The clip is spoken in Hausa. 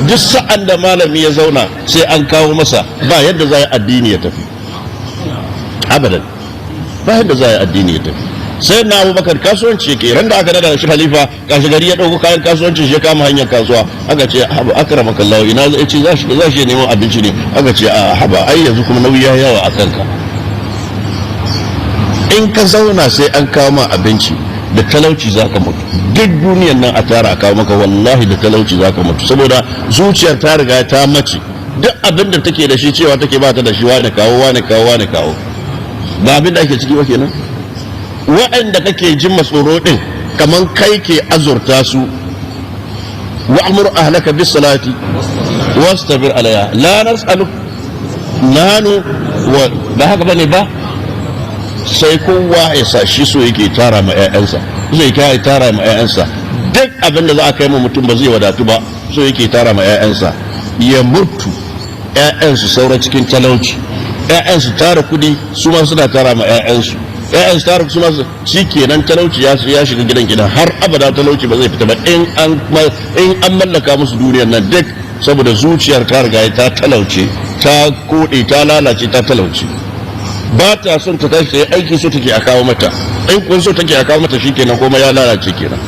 duk sa'an da malami ya zauna sai an kawo masa ba yadda za a addini ya tafi abadan ba yadda za a addini ya tafi sai na Abubakar kasuwanci yake ran da aka nada shi khalifa kashi gari ya dauko kayan kasuwanci shi kama hanyar kasuwa aka ce akramaka Allah ina zai ce za shi neman abinci ne aka ce a haba ai yanzu kuma nauyi yawa a kanka in ka zauna sai an kawo ma abinci da talauci zaka mutu duk duniyan nan a tara a kawo maka wallahi da talauci zaka mutu saboda zuciyar ta riga ta mace duk abin da take da shi cewa take ba ta da shi wani kawo ba abin da ake ciki ba kenan waɗanda kake jin matsoro din kaman kai ke azurta su wa'mur ahlaka bis salati wastabir alayha la nas'alu nanu wa ba haka bane ba sai kowa ya sa shi so yake tara ma ƴaƴansa zai kai tara ma ƴaƴansa duk abin da za a kai ma mutum ba zai wadatu ba so yake tara ma ƴaƴansa ya mutu ƴaƴansu saura cikin talauci ƴaƴansu tara kudi su ma suna tara ma ƴaƴansu ƴaƴansu tara su ma shikenan talauci ya shiga gidan har abada talauci ba zai fita ba in an mallaka musu duniyar nan duk saboda zuciyar ta riga ta talauce ta kode ta lalace ta talauce ba ta son ta tashi ta yi aiki so take a kawo mata in kun so take a kawo mata shikenan kuma ya lalace kenan